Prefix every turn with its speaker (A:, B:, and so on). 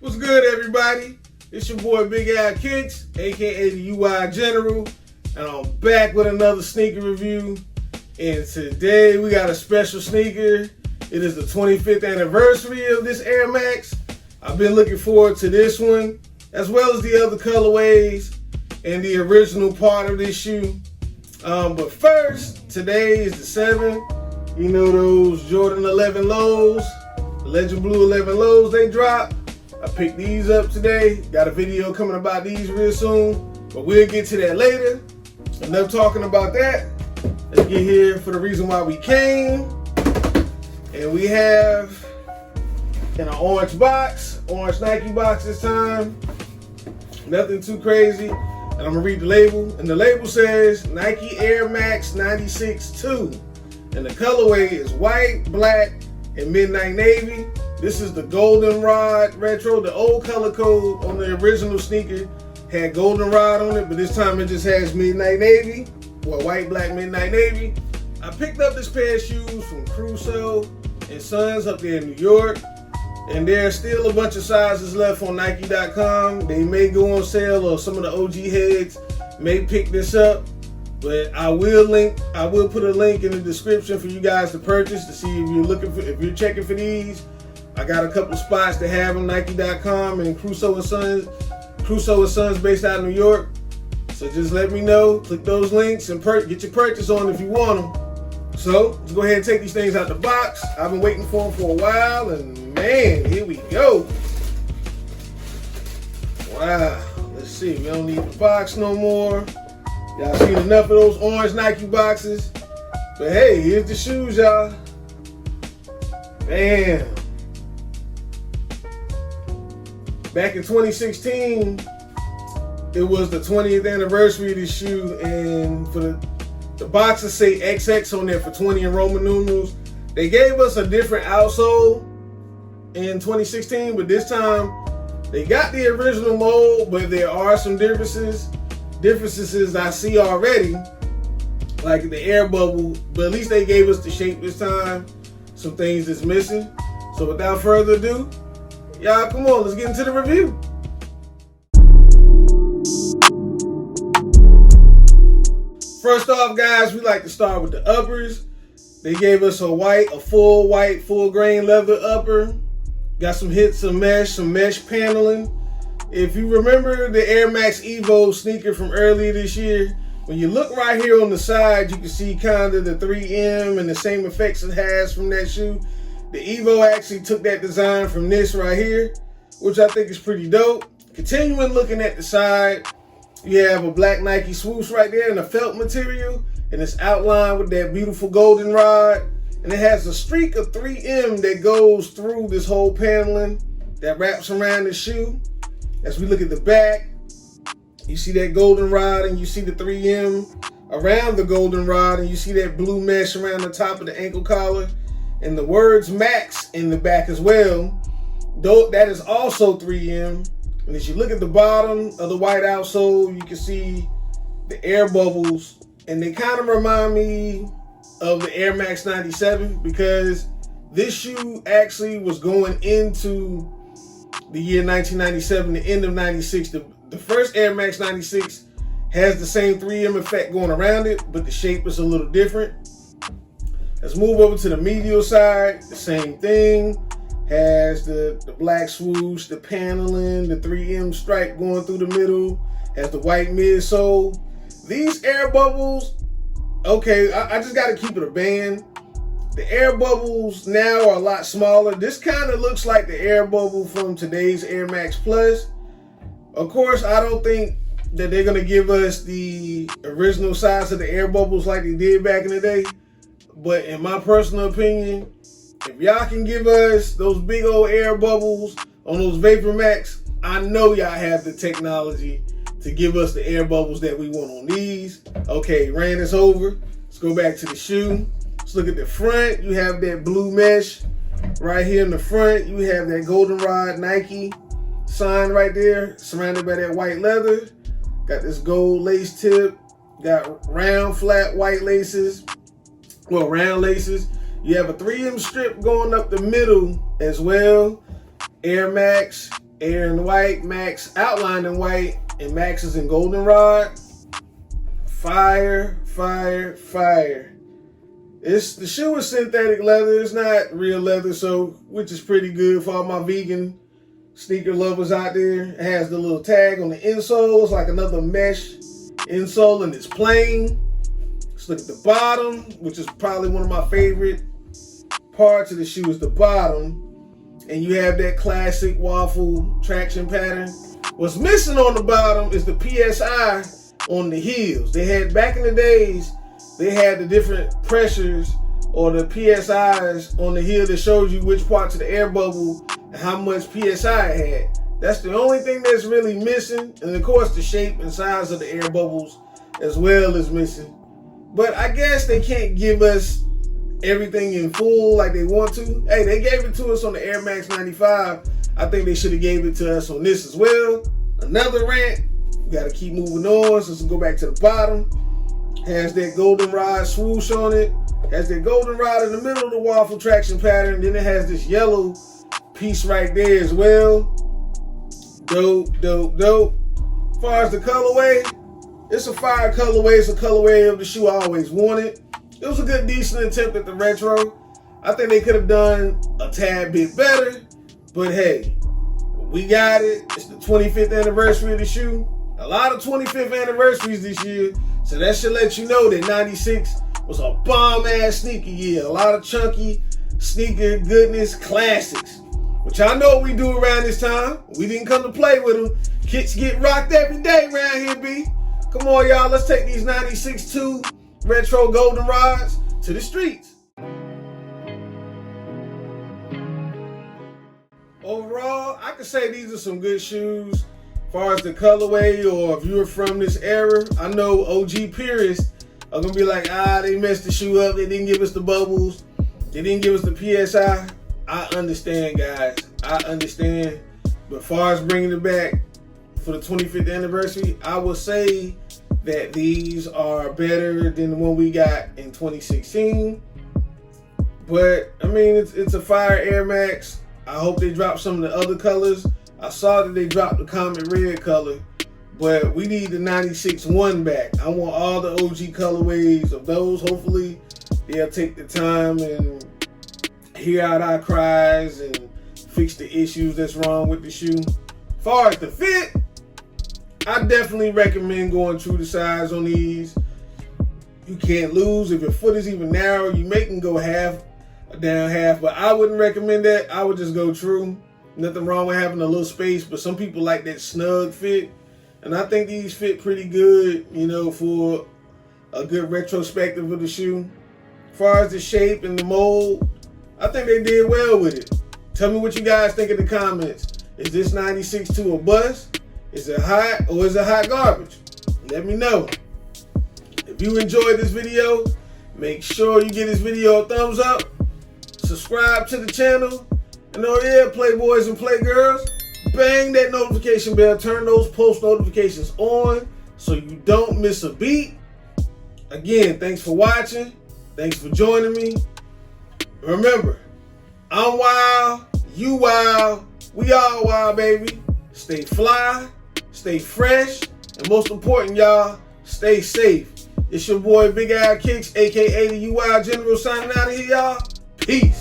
A: What's good, everybody? It's your boy Bigalkicks, aka the UI General, and I'm back with another sneaker review. And today we got a special sneaker. It is the 25th anniversary of this Air Max. I've been looking forward to this one, as well as the other colorways and the original part of this shoe. But first, today is the 7th. You know those Jordan 11 lows, the Legend Blue 11 lows they dropped. I picked these up today. Got a video coming about these real soon, but we'll get to that later. Enough talking about that. Let's get here for the reason why we came. And we have in an orange box, orange Nike box this time. Nothing too crazy. And I'm gonna read the label. And the label says Nike Air Max 96 II. And the colorway is white, black, and midnight navy. This is the Goldenrod retro. The old color code on the original sneaker had Goldenrod on it, but this time it just has midnight navy. Well, white, black, midnight navy. I picked up this pair of shoes from Outsole and Sons up there in New York. And there's still a bunch of sizes left on Nike.com. They may go on sale, or some of the OG heads may pick this up. But I will put a link in the description for you guys to purchase to see if you're checking for these. I got a couple spots to have them, Nike.com and Outsole and Sons based out of New York. So just let me know, click those links and get your purchase on if you want them. So let's go ahead and take these things out the box. I've been waiting for them for a while, and man, here we go. Wow, let's see, we don't need the box no more. Y'all seen enough of those orange Nike boxes. But hey, here's the shoes, y'all. Bam. Back in 2016, it was the 20th anniversary of this shoe, and for the boxes say XX on there for 20 in Roman numerals. They gave us a different outsole in 2016, but this time they got the original mold, but there are some differences I see already, like the air bubble, but at least they gave us the shape this time. Some things that's missing. So without further ado, y'all, come on, let's get into the review. First off, guys, we like to start with the uppers. They gave us a full white, full grain leather upper. Got some hits of mesh, some mesh paneling. If you remember the Air Max Evo sneaker from earlier this year, when you look right here on the side, you can see kind of the 3M and the same effects it has from that shoe. The Evo actually took that design from this right here, which I think is pretty dope. Continuing looking at the side, you have a black Nike swoosh right there in a felt material, and it's outlined with that beautiful goldenrod. And it has a streak of 3M that goes through this whole paneling that wraps around the shoe. As we look at the back, you see that goldenrod and you see the 3M around the goldenrod, and you see that blue mesh around the top of the ankle collar, and the words Max in the back as well. Though that is also 3M. And as you look at the bottom of the white outsole, you can see the air bubbles, and they kind of remind me of the Air Max 97, because this shoe actually was going into the year 1997, the end of 96. The first Air Max 96 has the same 3M effect going around it, but the shape is a little different. Let's move over to the medial side. The same thing. Has the black swoosh, the paneling, the 3M stripe going through the middle. Has the white midsole. These air bubbles, okay, I just got to keep it a band. The air bubbles now are a lot smaller. This kind of looks like the air bubble from today's Air Max Plus. Of course, I don't think that they're going to give us the original size of the air bubbles like they did back in the day. But in my personal opinion, if y'all can give us those big old air bubbles on those Vapor Max, I know y'all have the technology to give us the air bubbles that we want on these. Okay, ran this over. Let's go back to the shoe. Let's look at the front. You have that blue mesh right here in the front. You have that goldenrod Nike sign right there, surrounded by that white leather. Got this gold lace tip. Got round, flat, white laces. Well, round laces. You have a 3M strip going up the middle as well. Air Max Air in white, Max outlined in white, and Max is in goldenrod. Fire, fire, fire. The shoe is synthetic leather. It's not real leather, so which is pretty good for all my vegan sneaker lovers out there. It has the little tag on the insole. It's like another mesh insole, and it's plain. Let's look at the bottom, which is probably one of my favorite parts of the shoe is the bottom. And you have that classic waffle traction pattern. What's missing on the bottom is the PSI on the heels. They had, back in the days, they had the different pressures or the PSIs on the heel that shows you which parts of the air bubble and how much PSI it had. That's the only thing that's really missing. And of course the shape and size of the air bubbles as well is missing. But I guess they can't give us everything in full like they want to. Hey, they gave it to us on the Air Max 95. I think they should have gave it to us on this as well. Another rant. We got to keep moving on. So let's go back to the bottom. Has that goldenrod swoosh on it. Has that goldenrod in the middle of the waffle traction pattern. Then it has this yellow piece right there as well. Dope, dope, dope. As far as the colorway, it's a fire colorway. It's a colorway of the shoe I always wanted. It was a good, decent attempt at the retro. I think they could have done a tad bit better. But hey, we got it. It's the 25th anniversary of the shoe. A lot of 25th anniversaries this year. So that should let you know that 96 was a bomb-ass sneaker year. A lot of chunky sneaker goodness classics. Which I know what we do around this time. We didn't come to play with them. Kicks get rocked every day around here, B. Come on, y'all. Let's take these 96 II retro goldenrods to the streets. Overall, I could say these are some good shoes. As far as the colorway, or if you're from this era, I know OG purists are gonna be like, they messed the shoe up. They didn't give us the bubbles. They didn't give us the PSI. I understand, guys. I understand. But as far as bringing it back for the 25th anniversary, I will say that these are better than the one we got in 2016. But I mean, it's a fire Air Max. I hope they drop some of the other colors. I saw that they dropped the Comet Red color, but we need the 96 one back. I want all the OG colorways of those. Hopefully they'll take the time and hear out our cries and fix the issues that's wrong with the shoe. As far as the fit, I definitely recommend going true to size on these. You can't lose. If your foot is even narrow, you may can go half, down half, but I wouldn't recommend that. I would just go true. Nothing wrong with having a little space, but some people like that snug fit. And I think these fit pretty good, you know, for a good retrospective of the shoe. As far as the shape and the mold, I think they did well with it. Tell me what you guys think in the comments. Is this 96 II a bust? Is it hot or is it hot garbage? Let me know. If you enjoyed this video, make sure you give this video a thumbs up. Subscribe to the channel. And oh yeah, playboys and playgirls, bang that notification bell. Turn those post notifications on so you don't miss a beat. Again, thanks for watching. Thanks for joining me. Remember, I'm wild, you wild, we all wild, baby. Stay fly, stay fresh, and most important, y'all, stay safe. It's your boy Bigalkicks, aka the UI General, signing out of here, y'all. Peace.